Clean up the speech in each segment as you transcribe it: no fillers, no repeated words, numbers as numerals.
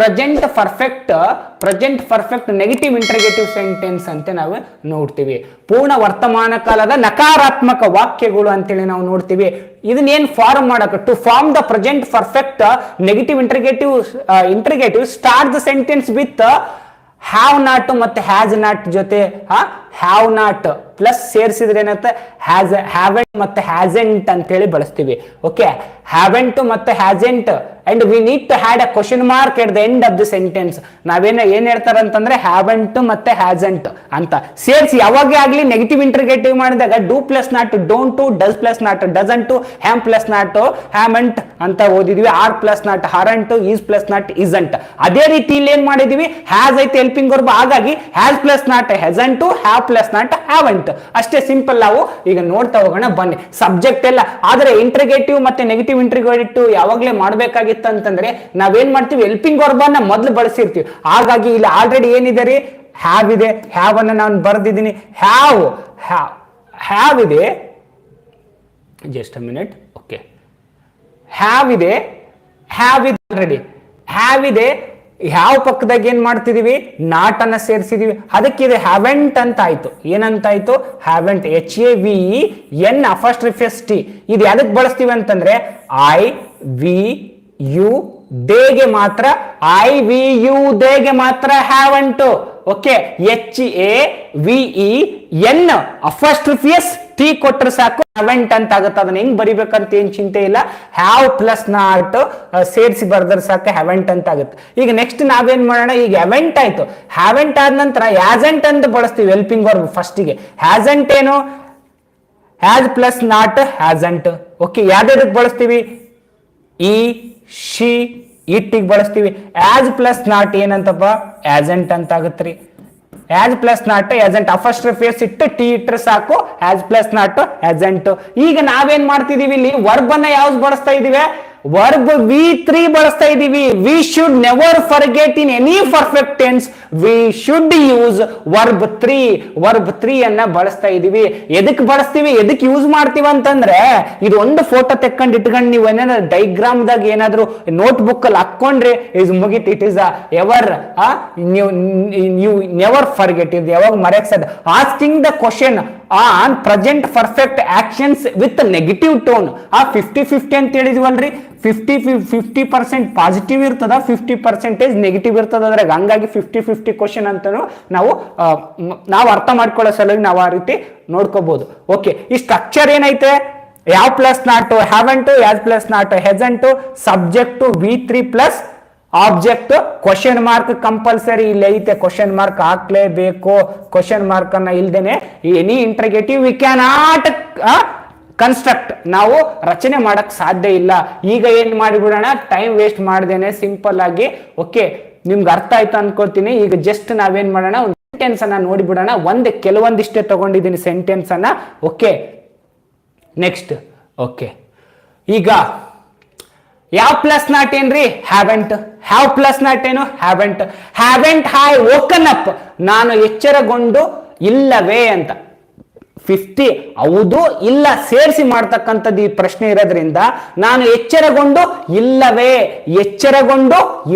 Present perfect negative ಇಂಟರ್ಗೇಟಿವ್ sentence ಅಂತ ನಾವು ನೋಡ್ತೀವಿ. ಪೂರ್ಣ ವರ್ತಮಾನ ಕಾಲದ ನಕಾರಾತ್ಮಕ ವಾಕ್ಯಗಳು ಅಂತೇಳಿ ನಾವು ನೋಡ್ತೀವಿ. ಇದನ್ನೇನು ಫಾರ್ಮ್ ಮಾಡಕ್ಕೆ, to form the present perfect negative interrogative start the sentence with have not ಮತ್ತೆ ಹ್ಯಾಸ್ ನಾಟ್ ಜೊತೆ ಹ್ಯಾವ್ ನಾಟ್ ಪ್ಲಸ್ ಸೇರಿಸಿದ್ರೆ ಏನಂತ ಹ್ಯಾವೆಂಟ್ ಮತ್ತೆ ಹ್ಯಾಸೆಂಟ್ ಅಂತ ಹೇಳಿ ಬಳಸ್ತೀವಿ. ಓಕೆ, ಹ್ಯಾವೆಂಟ್ ಮತ್ತೆ hasn't and we need to had a question mark at the end of the sentence. ಏನ್ ಹೇಳ್ತಾರ ಅಂತಂದ್ರೆ ಹ್ಯಾವೆಂಟ್ ಮತ್ತೆ ಹ್ಯಾಸೆಂಟ್ ಅಂತ ಸೇರಿಸಿ ಯಾವಾಗೇ ಆಗ್ಲಿ ನೆಗೆಟಿವ್ ಇಂಟರ್ಗೇಟಿವ್ ಮಾಡಿದಾಗ do plus not don't to, does plus not doesn't, am plus not amn't ಅಂತ ಓದಿದ್ವಿ, are plus not aren't, is plus not isn't. ಅದೇ ರೀತಿ ಇಲ್ಲಿ ಏನ್ ಮಾಡಿದೀವಿ, ಹ್ಯಾಸ್ ಐತೆ ಹೆಲ್ಪಿಂಗ್ ವರ್ಬ್, ಹಾಗಾಗಿ has plus not hasn't, have plus not haven't. ಅಷ್ಟೇ ಸಿಂಪಲ್. ನಾವು ಈಗ ನೋಡ್ತಾ ಹೋಗೋಣ ಬನ್ನಿ. ಸಬ್ಜೆಕ್ಟ್ ಎಲ್ಲ ಆದ್ರೆ ಇಂಟರ್ಗೇಟಿವ್ ಮತ್ತೆ ನೆಗೆಟಿವ್ ಇಂಟರ್ಗೇಟಿವ್ ಯಾವಾಗಲೇ ಮಾಡಬೇಕಾಗಿತ್ತು ಅಂತಂದ್ರೆ ನಾವೇನ್ ಮಾಡ್ತೀವಿ, ಹೆಲ್ಪಿಂಗ್ ವರ್ಬ್ ಅನ್ನ ಮೊದಲು ಬಳಸಿರ್ತೀವಿ. ಹಾಗಾಗಿ ಇಲ್ಲಿ ಆಲ್ರೆಡಿ ಏನಿದೆ ರೀ, ಹ್ಯಾವ್ ಇದೆ. ಹ್ಯಾವ್ ಅನ್ನ ನಾನು ಬರೆದಿದ್ದೀನಿ. ಹ್ಯಾವ್ ಇದೆ, just a minute. Okay, have ಇದೆ ಆಲ್ರೆಡಿ. ಹ್ಯಾವ್ ಇದೆ, ಯಾವ ಪಕ್ಕದಾಗ ಏನ್ ಮಾಡ್ತಿದೀವಿ, ನಾಟ್ ಅನ್ನ ಸೇರಿಸಿದೀವಿ. ಅದಕ್ಕಿದೆ ಹ್ಯಾವೆಂಟ್ ಅಂತ ಆಯ್ತು. ಏನಂತಾಯ್ತು, ಹ್ಯಾವೆಂಟ್, HAVEN ಅಪಾಸ್ಟ್ರಫಿ ಟಿ. ಇದು ಯಾವ್ದಕ್ಕೆ ಬಳಸ್ತೀವಿ ಅಂತಂದ್ರೆ ಐ ವಿ ಯು ದೇಗೆ ಮಾತ್ರ, ಐ ವಿ ಯು ದೇಗೆ ಮಾತ್ರ ಹ್ಯಾವೆಂಟ್. ಓಕೆ, HAVEN ಅಪಾಸ್ಟ್ರಫಿಯಸ್ ಟಿ ಕೊಟ್ಟರೆ ಸಾಕು ಹ್ಯಾವೆಂಟ್ ಅಂತ ಆಗುತ್ತೆ. ಅದನ್ನ ಹೆಂಗ್ ಬರಿಬೇಕಂತ ಏನ್ ಚಿಂತೆ ಇಲ್ಲ. ಹ್ಯಾವ್ ಪ್ಲಸ್ ನಾಟ್ ಸೇರಿಸಿ ಬರೆದ್ರೆ ಸಾಕು ಹ್ಯಾವೆಂಟ್ ಅಂತ ಆಗುತ್ತೆ. ಈಗ ನೆಕ್ಸ್ಟ್ ನಾವೇನ್ ಮಾಡೋಣ, ಈಗ ಹ್ಯಾವೆಂಟ್ ಆಯ್ತು. ಹ್ಯಾವೆಂಟ್ ಆದ ನಂತರ ಹ್ಯಾಸೆಂಟ್ ಅಂತ ಬಳಸ್ತೀವಿ ಹೆಲ್ಪಿಂಗ್ ವರ್ಬ್ ಫಸ್ಟಿಗೆ. ಹ್ಯಾಸೆಂಟ್ ಏನು, has plus not hasn't. Okay, ಯಾವ್ದಕ್ಕೆ ಬಳಸ್ತೀವಿ, ಈ ಶಿ ಇಟ್ಟಿಗೆ ಬಳಸ್ತೀವಿ. ಆಸ್ ಪ್ಲಸ್ ನಾಟ್ ಏನಂತಪ್ಪ, ಆಸೆಂಟ್ ಅಂತ ಆಗುತ್ತ್ರಿ. ಆಸ್ ಪ್ಲಸ್ ನಾಟ್ ಆಸೆಂಟ್, ಅಪಾಸ್ಟ್ರಫಿಯಸ್ ಇಟ್ಟು ಟಿ ಇಟ್ಟರೆ ಸಾಕು, ಆಸ್ ಪ್ಲಸ್ ನಾಟ್ ಆಸೆಂಟ್. ಈಗ ನಾವೇನ್ ಮಾಡ್ತಿದೀವಿ, ಇಲ್ಲಿ ವರ್ಬ್ ಅನ್ನ ಯಾವ್ದು ಬಳಸ್ತಾ ಇದೀವಿ, ವರ್ಬ್ V3 ಬಳಸ್ತಾ ಇದೀವಿ. We should never forget in any perfect tense, we should use verb 3. Verb 3 ಅನ್ನ ಬಳಸ್ತಾ ಇದೀವಿ. ಎದಕ್ ಬಳಸ್ತೀವಿ, ಎದಕ್ ಯೂಸ್ ಮಾಡ್ತೀವಿ ಅಂತಂದ್ರೆ, ಇದು ಒಂದು ಫೋಟೋ ತೆಕ್ಕೊಂಡು ಇಟ್ಕೊಂಡು ನೀವು ಏನಾದ್ರು ಡೈಗ್ರಾಮ್ ದಾಗ ಏನಾದ್ರು ನೋಟ್ ಬುಕ್ ಅಲ್ಲಿ ಹಾಕೊಂಡ್ರೆ ಇಸ್ ಮುಗಿತ್. ಇಟ್ ಇಸ್ ಎವರ್ ನೀವು ನೆವರ್ ಫರ್ಗೆಟ್. ಇದು ಯಾವಾಗ ಮರೆಯಕ್ ಸಾಧ್ಯ. Asking the question on present perfect actions with negative tone. 50-50 ಅಂತ ಹೇಳಿದ್ವಲ್ರಿ, 50% ಪಾಸಿಟಿವ್ ಇರ್ತದ, 50% ನೆಗೆಟಿವ್ ಇರ್ತದ. ಅದ್ರಾಗ ಹಂಗಾಗಿ 50-50 ಕ್ವಶನ್ ಅಂತಾನು ನಾವು ಅರ್ಥ ಮಾಡ್ಕೊಳ್ಳೋ ಸಲುವಾಗಿ ನಾವು ಆ ರೀತಿ ನೋಡ್ಕೋಬಹುದು. ಓಕೆ, ಈ ಸ್ಟ್ರಕ್ಚರ್ ಏನೈತೆ, have plus not haven't, has plus not hasn't, subject V3 plus object, question mark compulsory ಇಲ್ಲಿ ಐತೆ. ಕ್ವಶನ್ ಮಾರ್ಕ್ ಹಾಕ್ಲೇಬೇಕು. ಕ್ವಶನ್ ಮಾರ್ಕ್ ಅನ್ನ ಇಲ್ದೇನೆ any interrogative we cannot construct, ನಾವು ರಚನೆ ಮಾಡಕ್ ಸಾಧ್ಯ ಇಲ್ಲ. ಈಗ ಏನ್ ಮಾಡಿಬಿಡೋಣ, ಟೈಮ್ ವೇಸ್ಟ್ ಮಾಡ್ದೇನೆ ಸಿಂಪಲ್ ಆಗಿ. ಓಕೆ, ನಿಮ್ಗೆ ಅರ್ಥ ಆಯ್ತು ಅನ್ಕೋತೀನಿ. ಈಗ ಜಸ್ಟ್ ನಾವೇನ್ ಮಾಡೋಣ, ಒಂದು ಸೆಂಟೆನ್ಸ್ ಅನ್ನ ನೋಡಿಬಿಡೋಣ. ಕೆಲವೊಂದಿಷ್ಟೇ ತಗೊಂಡಿದ್ದೀನಿ ಸೆಂಟೆನ್ಸ್ ಅನ್ನ. Okay, next. ಓಕೆ, ಈಗ ಯಾವ ಪ್ಲಸ್ ನಾಟ್ ಏನ್ರಿ, ಹ್ಯಾವೆಂಟ್. ಹ್ಯಾವ್ ಪ್ಲಸ್ ನಾಟ್ ಏನು, ಹ್ಯಾವೆಂಟ್. ಹ್ಯಾವೆಂಟ್ ಹೈ ವೋಕನ್ ಅಪ್, ನಾನು ಎಚ್ಚರಗೊಂಡು ಇಲ್ಲವೇ ಅಂತ. 50 ಹೌದು ಇಲ್ಲ ಸೇರಿಸಿ ಮಾಡ್ತಕ್ಕಂಥದ್ದು ಈ ಪ್ರಶ್ನೆ ಇರೋದ್ರಿಂದ ನಾನು ಎಚ್ಚರಗೊಂಡು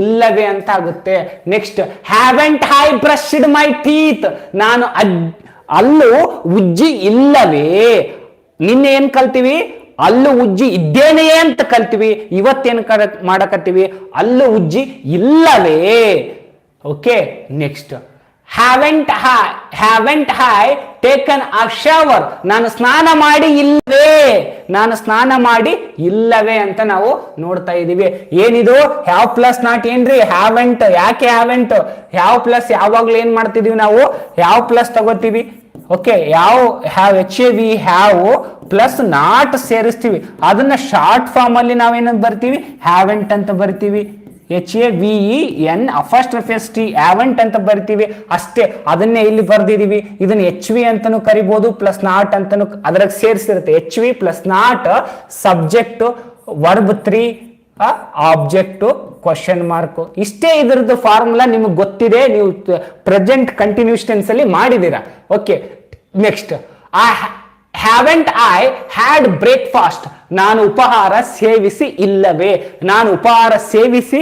ಇಲ್ಲವೇ ಅಂತ ಆಗುತ್ತೆ. Next, haven't I brushed my teeth, ನಾನು ಅಲ್ಲು ಉಜ್ಜಿ ಇಲ್ಲವೇ. ನಿನ್ನೆ ಏನ್ ಕಲ್ತೀವಿ, ಅಲ್ಲು ಉಜ್ಜಿ ಇದ್ದೇನೆಯೇ ಅಂತ ಕಲ್ತೀವಿ. ಇವತ್ತೇನು ಮಾಡಕತ್ತೀವಿ, ಅಲ್ಲು ಉಜ್ಜಿ ಇಲ್ಲವೇ. Okay, next, haven't I taken a shower, ನಾನು ಸ್ನಾನ ಮಾಡಿ ಇಲ್ಲವೇ ಅಂತ ನಾವು ನೋಡ್ತಾ ಇದೀವಿ. ಏನಿದು, ಹ್ಯಾವ್ ಪ್ಲಸ್ ನಾಟ್ ಏನ್ರಿ, ಹ್ಯಾವೆಂಟ್. ಯಾಕೆ ಹ್ಯಾವೆಂಟ್, ಹ್ಯಾವ್ ಪ್ಲಸ್ ಯಾವಾಗ್ಲೂ ಏನ್ ಮಾಡ್ತಿದೀವಿ ನಾವು, ಹ್ಯಾವ್ ಪ್ಲಸ್ ತಗೋತೀವಿ. Okay, have have plus not ಸೇರಿಸ್ತೀವಿ. ಅದನ್ನ ಶಾರ್ಟ್ ಫಾರ್ಮ್ ಅಲ್ಲಿ ನಾವೇನಂತ ಬರ್ತೀವಿ, ಹ್ಯಾವೆಂಟ್ ಅಂತ ಬರ್ತೀವಿ. HAVEN ಅಪಾಸ್ಟ್ರಫಿಯಸ್ ಟಿ, ಹ್ಯಾವೆಂಟ್ ಅಂತ ಬರ್ತೀವಿ ಅಷ್ಟೇ. ಅದನ್ನೇ ಇಲ್ಲಿ ಬರ್ದಿದೀವಿ. ಇದನ್ನ HV ಅಂತಾನು ಕರಿಬಹುದು, ಪ್ಲಸ್ ನಾಟ್ ಅಂತಾನು ಅದ್ರಾಗ ಸೇರಿಸಿರುತ್ತೆ. HV plus not, subject verb 3 object question mark. ಇಷ್ಟೇ ಇದರದ್ದು ಫಾರ್ಮುಲಾ ನಿಮಗೆ ಗೊತ್ತಿದೆ, ನೀವು ಪ್ರೆಸೆಂಟ್ ಕಂಟಿನ್ಯೂಸ್ ಟೆನ್ಸ್ ಅಲ್ಲಿ ಮಾಡಿದೀರಾ. Okay, next, haven't I had breakfast, ನಾನು ಉಪಹಾರ ಸೇವಿಸಿ ಇಲ್ಲವೇ. ನಾನು ಉಪಹಾರ ಸೇವಿಸಿ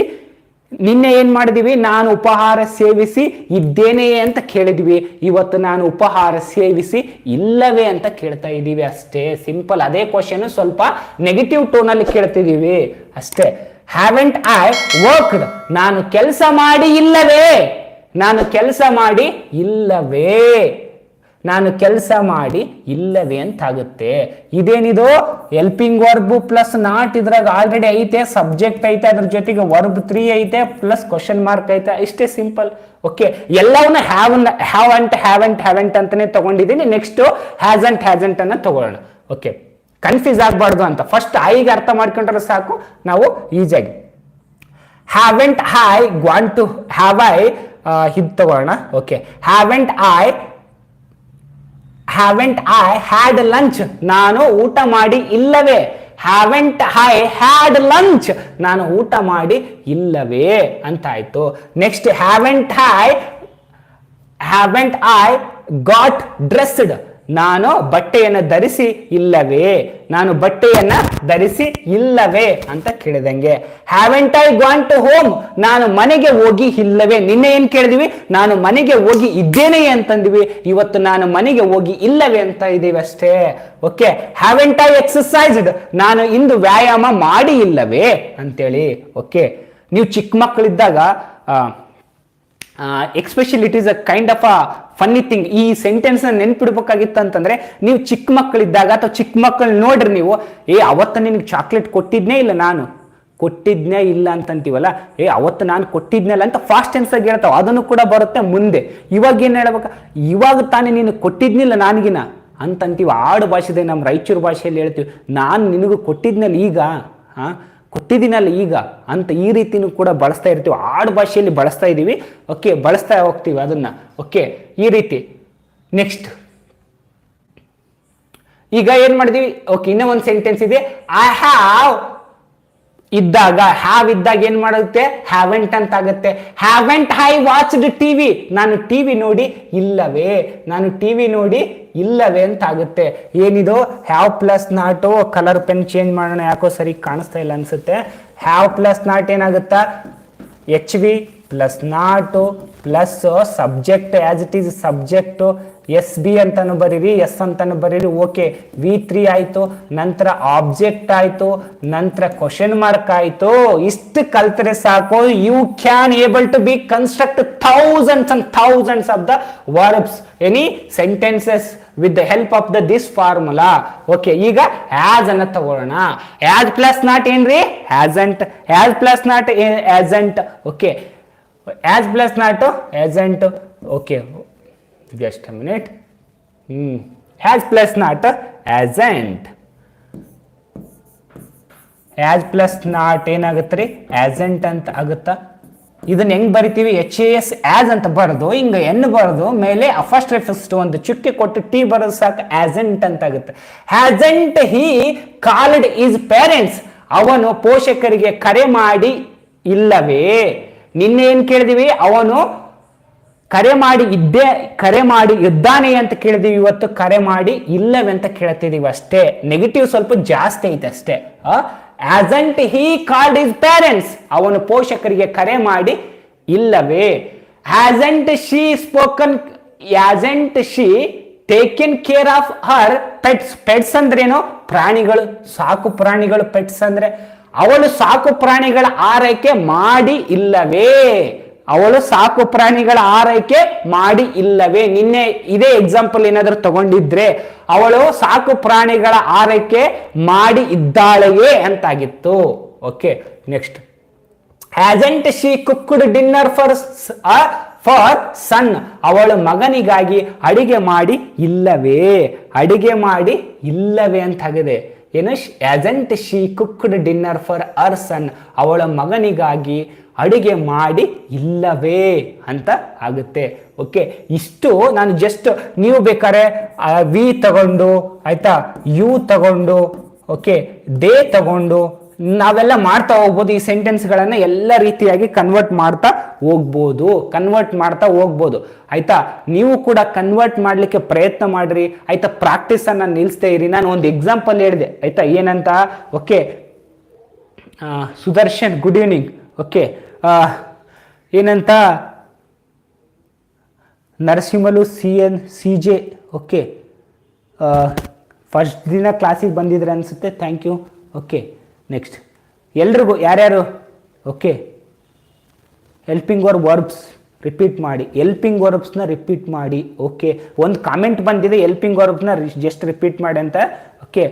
ನಿನ್ನೆ ಏನ್ ಮಾಡಿದೀವಿ, ನಾನು ಉಪಹಾರ ಸೇವಿಸಿ ಇದ್ದೇನೆಯೇ ಅಂತ ಕೇಳಿದ್ವಿ. ಇವತ್ತು ನಾನು ಉಪಹಾರ ಸೇವಿಸಿ ಇಲ್ಲವೇ ಅಂತ ಕೇಳ್ತಾ ಇದ್ದೀವಿ ಅಷ್ಟೇ. ಸಿಂಪಲ್. ಅದೇ ಕ್ವಶನ್ ಸ್ವಲ್ಪ ನೆಗೆಟಿವ್ ಟೋನ್ ಅಲ್ಲಿ ಕೇಳ್ತಿದೀವಿ ಅಷ್ಟೇ. ಹ್ಯಾವೆಂಟ್ ಐ ವರ್ಕ್ಡ್, ನಾನು ಕೆಲಸ ಮಾಡಿ ಇಲ್ಲವೇ, ನಾನು ಕೆಲಸ ಮಾಡಿ ಇಲ್ಲವೇ, ನಾನು ಕೆಲಸ ಮಾಡಿ ಇಲ್ಲವೇ ಅಂತ ಆಗುತ್ತೆ. ಇದೇನಿದು ಹೆಲ್ಪಿಂಗ್ ವರ್ಬ್ ಪ್ಲಸ್ ನಾಟ್, ಇದ್ರಾಗ ಆಲ್ರೆಡಿ ಐತೆ, ಸಬ್ಜೆಕ್ಟ್ ಐತೆ, ಅದ್ರ ಜೊತೆಗೆ ವರ್ಬ್ 3 ಐತೆ, ಪ್ಲಸ್ ಕ್ವಶನ್ ಮಾರ್ಕ್ ಐತೆ. ಇಷ್ಟೇ ಸಿಂಪಲ್. ಓಕೆ, ಎಲ್ಲವನ್ನ ಹ್ಯಾವೆಂಟ್ ಅಂತಾನೆ ತಗೊಂಡಿದ್ದೀನಿ. ನೆಕ್ಸ್ಟ್ ಹ್ಯಾಸಂಟ್ ಅನ್ನ ತಗೊಳ್ಳೋಣ. ಓಕೆ, ಕನ್ಫ್ಯೂಸ್ ಆಗಬಾರ್ದು ಅಂತ ಫಸ್ಟ್ ಐಗೆ ಅರ್ಥ ಮಾಡ್ಕೊಂಡ್ರೆ ಸಾಕು, ನಾವು ಈಸಿಯಾಗಿ. Haven't I want to have I, ಇದು ತಗೋಣ. Okay, haven't I had lunch, ನಾನು ಊಟ ಮಾಡಿ ಇಲ್ಲವೇ. ಹ್ಯಾವೆಂಟ್ ಐ ಹ್ಯಾಡ್ ಲಂಚ್, ನಾನು ಊಟ ಮಾಡಿ ಇಲ್ಲವೇ ಅಂತ ಆಯ್ತು. Next haven't I got dressed, ನಾನು ಬಟ್ಟೆಯನ್ನು ಧರಿಸಿ ಇಲ್ಲವೇ, ನಾನು ಬಟ್ಟೆಯನ್ನ ಧರಿಸಿ ಇಲ್ಲವೇ ಅಂತ ಕೇಳಿದಂಗೆ. Haven't I gone to home, ನಾನು ಮನೆಗೆ ಹೋಗಿ ಇಲ್ಲವೇ. ನಿನ್ನೆ ಏನ್ ಕೇಳಿದ್ವಿ, ನಾನು ಮನೆಗೆ ಹೋಗಿ ಇದ್ದೇನೆ ಅಂತಂದ್ವಿ. ಇವತ್ತು ನಾನು ಮನೆಗೆ ಹೋಗಿ ಇಲ್ಲವೇ ಅಂತ ಇದೀವಿ ಅಷ್ಟೇ. ಓಕೆ, ಹ್ಯಾವೆಂಟ್ ಐ ಎಕ್ಸಸೈಸ್ಡ್, ನಾನು ಇಂದು ವ್ಯಾಯಾಮ ಮಾಡಿ ಇಲ್ಲವೇ ಅಂತೇಳಿ. ಓಕೆ, ನೀವು ಚಿಕ್ಕ ಮಕ್ಕಳಿದ್ದಾಗ especially it is a kind of a funny thing. ಈ ಸೆಂಟೆನ್ಸ್ ನ ನೆನ್ಪಿಡ್ಬೇಕಾಗಿತ್ತು ಅಂತಂದ್ರೆ, ನೀವು ಚಿಕ್ಕ ಮಕ್ಕಳಿದ್ದಾಗ ಅಥವಾ ಚಿಕ್ಕ ಮಕ್ಕಳು ನೋಡ್ರಿ ನೀವು, ಅವತ್ತು ನಿನಗೆ ಚಾಕ್ಲೇಟ್ ಕೊಟ್ಟಿದ್ನೇ ಇಲ್ಲ, ನಾನು ಕೊಟ್ಟಿದ್ನೇ ಇಲ್ಲ ಅಂತಂತೀವಲ್ಲ, ಅವತ್ತು ನಾನು ಕೊಟ್ಟಿದ್ನಲ್ಲ ಅಂತ ಫಾಸ್ಟ್ ಟೆನ್ಸ್ ಆಗಿ ಹೇಳ್ತಾವ. ಅದನ್ನು ಕೂಡ ಬರುತ್ತೆ ಮುಂದೆ. ಇವಾಗ ಏನ್ ಹೇಳ್ಬೇಕ, ಇವಾಗ ತಾನೇ ನೀನು ಕೊಟ್ಟಿದ್ನಿಲ್ಲ ನಾನ್ಗಿನ ಅಂತಂತೀವಿ. ಆಡು ಭಾಷೆದೆ, ನಮ್ಮ ರಾಯಚೂರು ಭಾಷೆಯಲ್ಲಿ ಹೇಳ್ತೀವಿ, ನಾನು ನಿನಗೂ ಕೊಟ್ಟಿದ್ನಲ್ಲ ಈಗ, ಕೊಟ್ಟಿದ್ದೀನಲ್ಲ ಈಗ ಅಂತ. ಈ ರೀತಿನೂ ಕೂಡ ಬಳಸ್ತಾ ಇರ್ತೀವಿ, ಆಡು ಭಾಷೆಯಲ್ಲಿ ಬಳಸ್ತಾ ಇದ್ದೀವಿ. ಓಕೆ, ಬಳಸ್ತಾ ಹೋಗ್ತೀವಿ ಅದನ್ನ. ಓಕೆ, ಈ ರೀತಿ. ನೆಕ್ಸ್ಟ್ ಈಗ ಏನ್ ಮಾಡಿದೀವಿ, ಓಕೆ, ಇನ್ನೂ ಒಂದು ಸೆಂಟೆನ್ಸ್ ಇದೆ. ಐ ಹ್ಯಾವ್ ಇದ್ದಾಗ, ಹ್ಯಾವ್ ಇದ್ದಾಗ ಏನ್ ಮಾಡುತ್ತೆ, ಹ್ಯಾವೆಂಟ್ ಅಂತ ಆಗುತ್ತೆ. ಹ್ಯಾವೆಂಟ್ ಐ ವಾಚ್ಡ್ ಟಿವಿ, ನಾನು ಟಿವಿ ನೋಡಿ ಇಲ್ಲವೇ, ನಾನು ಟಿವಿ ನೋಡಿ ಇಲ್ಲವೇ ಅಂತ ಆಗುತ್ತೆ. ಏನಿದು have plus not, colour pen change ಮಾಡೋಣ, ಯಾಕೋ ಸರಿ ಕಾಣಿಸ್ತಾ ಇಲ್ಲ ಅನ್ಸುತ್ತೆ. ಹ್ಯಾವ್ ಪ್ಲಸ್ ನಾಟ್ ಏನಾಗುತ್ತಾ, HV plus not plus subject as it is subject, SB ಅಂತಾನು ಬರೀರಿ, ಎಸ್ ಅಂತಾನು ಬರೀರಿ. ಓಕೆ, V3 ಆಯ್ತು, ನಂತರ ಆಬ್ಜೆಕ್ಟ್ ಆಯ್ತು, ನಂತರ ಕ್ವಶನ್ ಮಾರ್ಕ್ ಆಯ್ತು. ಇಷ್ಟು ಕಲ್ತರೆ ಸಾಕು, you can able to be construct thousands and thousands of the verbs, any sentences with the help of this formula. Okay, ಈಗ ಆಸ್ ಅನ್ನ ತಗೊಳ್ಳೋಣ. ಆಸ್ ಪ್ಲಸ್ ನಾಟ್ ಏನ್ರಿ, hasn't. Has plus not hasn't. Okay, has plus not hasn't. Okay, just a minute. Has plus not hasn't. Has plus not ಏನಾಗುತ್ತೆ ರೀ, hasn't ಅಂತ ಆಗುತ್ತಾ. ಇದನ್ನ ಹೆಂಗ್ ಬರಿತೀವಿ, HAS ಆಸ್ ಅಂತ ಬರೆದು ಹಿಂಗ ಎನ್ ಬರೆದು ಮೇಲೆ ಅಫಸ್ಟ್ರಫಿಸ್ಟ್ ಒಂದು ಚುಕ್ಕೆ ಕೊಟ್ಟು ಟಿ ಬರೋದು ಸಾಕು, hasn't ಅಂತ ಆಗುತ್ತೆ. hasn't he called his parents, ಅವನು ಪೋಷಕರಿಗೆ ಕರೆ ಮಾಡಿ ಇಲ್ಲವೇ. ನಿನ್ನೆ ಏನ್ ಕೇಳಿದೀವಿ, ಅವನು ಕರೆ ಮಾಡಿ ಇದ್ದಾನೆ ಅಂತ ಕೇಳಿದೀವಿ. ಇವತ್ತು ಕರೆ ಮಾಡಿ ಇಲ್ಲವೇ ಅಂತ ಕೇಳ್ತಿದೀವಿ ಅಷ್ಟೇ. ನೆಗೆಟಿವ್ ಸ್ವಲ್ಪ ಜಾಸ್ತಿ ಐತೆ ಅಷ್ಟೇ. hasn't he called his parents, ಅವನು ಪೋಷಕರಿಗೆ ಕರೆ ಮಾಡಿ ಇಲ್ಲವೇ. hasn't she taken care of her pets, pets ಅಂದ್ರೇನು, ಪ್ರಾಣಿಗಳು, ಸಾಕು ಪ್ರಾಣಿಗಳು. ಪೆಟ್ಸ್ ಅಂದ್ರೆ ಅವಳು ಸಾಕು ಪ್ರಾಣಿಗಳ ಆರೈಕೆ ಮಾಡಿ ಇಲ್ಲವೇ, ಅವಳು ಸಾಕು ಪ್ರಾಣಿಗಳ ಆರೈಕೆ ಮಾಡಿ ಇಲ್ಲವೇ. ನಿನ್ನೆ ಇದೇ ಎಕ್ಸಾಂಪಲ್ ಏನಾದರೂ ತಗೊಂಡಿದ್ರೆ ಅವಳು ಸಾಕು ಪ್ರಾಣಿಗಳ ಆರೈಕೆ ಮಾಡಿ ಇದ್ದಾಳೆಯೇ ಅಂತಾಗಿತ್ತು. Okay, next hasn't she cooked dinner for son, ಅವಳು ಮಗನಿಗಾಗಿ ಅಡಿಗೆ ಮಾಡಿ ಇಲ್ಲವೇ, ಅಡಿಗೆ ಮಾಡಿ ಇಲ್ಲವೇ ಅಂತಾಗಿದೆ. ಏನು, hasn't she cooked dinner for her son, ಅವಳ ಮಗನಿಗಾಗಿ ಅಡಿಗೆ ಮಾಡಿ ಇಲ್ಲವೇ ಅಂತ ಆಗುತ್ತೆ. ಓಕೆ, ಇಷ್ಟು ನಾನು ಜಸ್ಟ್, ನೀವು ಬೇಕಾದ್ರೆ ವಿ ತಗೊಂಡು ಆಯ್ತಾ, ಯು ತಗೊಂಡು, ಓಕೆ, ದೇ ತಗೊಂಡು ನಾವೆಲ್ಲ ಮಾಡ್ತಾ ಹೋಗ್ಬೋದು. ಈ ಸೆಂಟೆನ್ಸ್ಗಳನ್ನ ಎಲ್ಲ ರೀತಿಯಾಗಿ ಕನ್ವರ್ಟ್ ಮಾಡ್ತಾ ಹೋಗ್ಬೋದು ಆಯ್ತಾ. ನೀವು ಕೂಡ ಕನ್ವರ್ಟ್ ಮಾಡ್ಲಿಕ್ಕೆ ಪ್ರಯತ್ನ ಮಾಡ್ರಿ ಆಯ್ತಾ. ಪ್ರಾಕ್ಟೀಸ್ ಅನ್ನ ನಿಲ್ಲಿಸ್ತಾ ಇರಿ. ನಾನು ಒಂದು ಎಕ್ಸಾಂಪಲ್ ಹೇಳಿದೆ ಆಯ್ತಾ, ಏನಂತ. Okay, Sudarshan good evening. Okay, ಏನಂತ ನರಸಿಂಹಲು CJ. ಓಕೆ, ಫಸ್ಟ್ ದಿನ ಕ್ಲಾಸಿಗೆ ಬಂದಿದ್ರೆ ಅನಿಸುತ್ತೆ. Thank you. ಓಕೆ, ನೆಕ್ಸ್ಟ್ ಎಲ್ರಿಗೂ ಯಾರ್ಯಾರು ಓಕೆ ಹೆಲ್ಪಿಂಗ್ ವರ್ಬ್ಸ್ ರಿಪೀಟ್ ಮಾಡಿ, ಹೆಲ್ಪಿಂಗ್ ವರ್ಬ್ಸ್ನ ರಿಪೀಟ್ ಮಾಡಿ. ಓಕೆ, ಒಂದು ಕಾಮೆಂಟ್ ಬಂದಿದೆ ಹೆಲ್ಪಿಂಗ್ ವರ್ಬ್ಸ್ನ ಜಸ್ಟ್ ರಿಪೀಟ್ ಮಾಡಿ ಅಂತ. ಓಕೆ,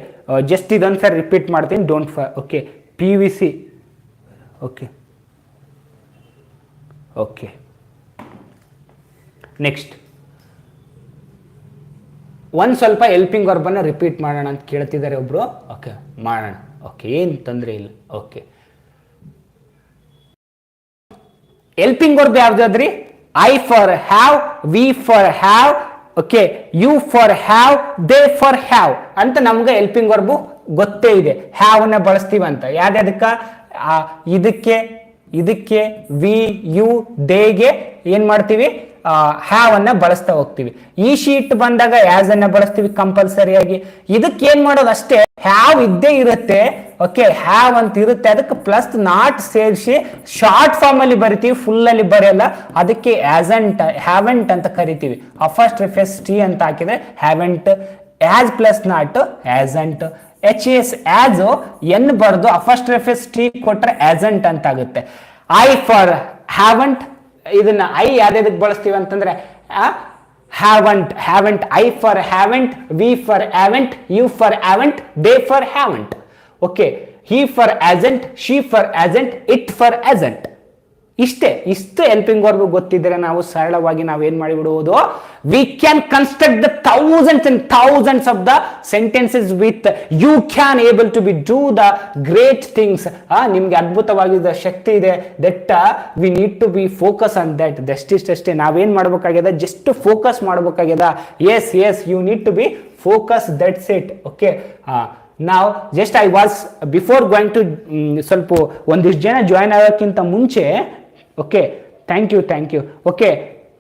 ಜಸ್ಟ್ ಇದೊಂದು ಸರಿ ರಿಪೀಟ್ ಮಾಡ್ತೀನಿ, don't okay. PVC. Okay okay, next ಒಂದು ಸ್ವಲ್ಪ ಹೆಲ್ಪಿಂಗ್ ವರ್ಬನ್ನು ರಿಪೀಟ್ ಮಾಡೋಣ ಅಂತ ಕೇಳ್ತಿದ್ದಾರೆ ಒಬ್ರು. ಓಕೆ, ಮಾಡೋಣ. ಓಕೆ, ಏನು ತೊಂದರೆ ಇಲ್ಲ. ಓಕೆ, ಹೆಲ್ಪಿಂಗ್ ವರ್ಬ್ ಯಾವ್ದಾದ್ರಿ? I for have, we for have, okay, you for have, they for have ಅಂತ ನಮ್ಗೆ ಹೆಲ್ಪಿಂಗ್ ವರ್ಬು ಗೊತ್ತೇ ಇದೆ. ಹ್ಯಾವ್ನ ಬಳಸ್ತೀವಿ ಅಂತ ಯಾವ್ದಕ್ಕ? ಇದಕ್ಕೆ ವಿ ಯು ದೇಗೆ ಏನ್ ಮಾಡ್ತೀವಿ? ಹ್ಯಾವ್ ಅನ್ನ ಬಳಸ್ತಾ ಹೋಗ್ತೀವಿ. ಈ ಶೀಟ್ ಬಂದಾಗ ಆಸ್ ಅನ್ನ ಬಳಸ್ತೀವಿ ಕಂಪಲ್ಸರಿಯಾಗಿ. ಇದಕ್ಕೆ ಏನ್ ಮಾಡೋದು ಅಷ್ಟೇ, ಹ್ಯಾವ್ ಇದ್ದೇ ಇರುತ್ತೆ. ಓಕೆ, ಹ್ಯಾವ್ ಅಂತ ಇರುತ್ತೆ, ಅದಕ್ಕೆ ಪ್ಲಸ್ ನಾಟ್ ಸೇರಿಸಿ ಶಾರ್ಟ್ ಫಾರ್ಮ್ ಅಲ್ಲಿ ಬರಿತೀವಿ, ಫುಲ್ ಅಲ್ಲಿ ಬರೆಯಲ್ಲ. ಅದಕ್ಕೆ ಆಸಂಟ್, ಹ್ಯಾವೆಂಟ್ ಅಂತ ಕರಿತೀವಿ. ಅಫಾಸ್ಟ್ರಫಿ ಟಿ ಅಂತ ಹಾಕಿದ್ರೆ haven't. Has plus not hasn't. HS has N ಬರ್ದು ಅಫಾಸ್ಟ್ರಫಿ ಟಿ ಕೊಟ್ರೆ ಆಸಂಟ್ ಅಂತ ಆಗುತ್ತೆ. ಐ ಫಾರ್ ಹ್ಯಾವೆಂಟ್, ಇದನ್ನ ಐ ಯಾವ್ದಕ್ಕೆ ಬಳಸ್ತೀವಿ ಅಂತಂದ್ರೆ haven't. I for haven't, we for haven't, you for haven't, they for haven't. Okay, he for hasn't, she for hasn't, it for hasn't. ಇಷ್ಟು helping verb ಗೊತ್ತಿದ್ರೆ ನಾವು ಸರಳವಾಗಿ ನಾವೇನ್ ಮಾಡಿಬಿಡುವುದು, we can construct the thousands and thousands of the sentences with you can able to be do the great things. ನಿಮ್ಗೆ ಅದ್ಭುತವಾಗಿದ್ದ ಶಕ್ತಿ ಇದೆ. That we need to be focus on that. ಅಷ್ಟೇ ನಾವೇನ್ ಮಾಡ್ಬೇಕಾಗ್ಯದ, ಜಸ್ಟ್ ಫೋಕಸ್ ಮಾಡ್ಬೇಕಾಗ್ಯದ. Yes you need to be focus, that's it. Okay, ನಾವು just I was before going to ಸ್ವಲ್ಪ ಒಂದಿಷ್ಟು ಜನ ಜಾಯ್ನ್ ಆಗೋಕ್ಕಿಂತ ಮುಂಚೆ. Okay, thank you. ಓಕೆ,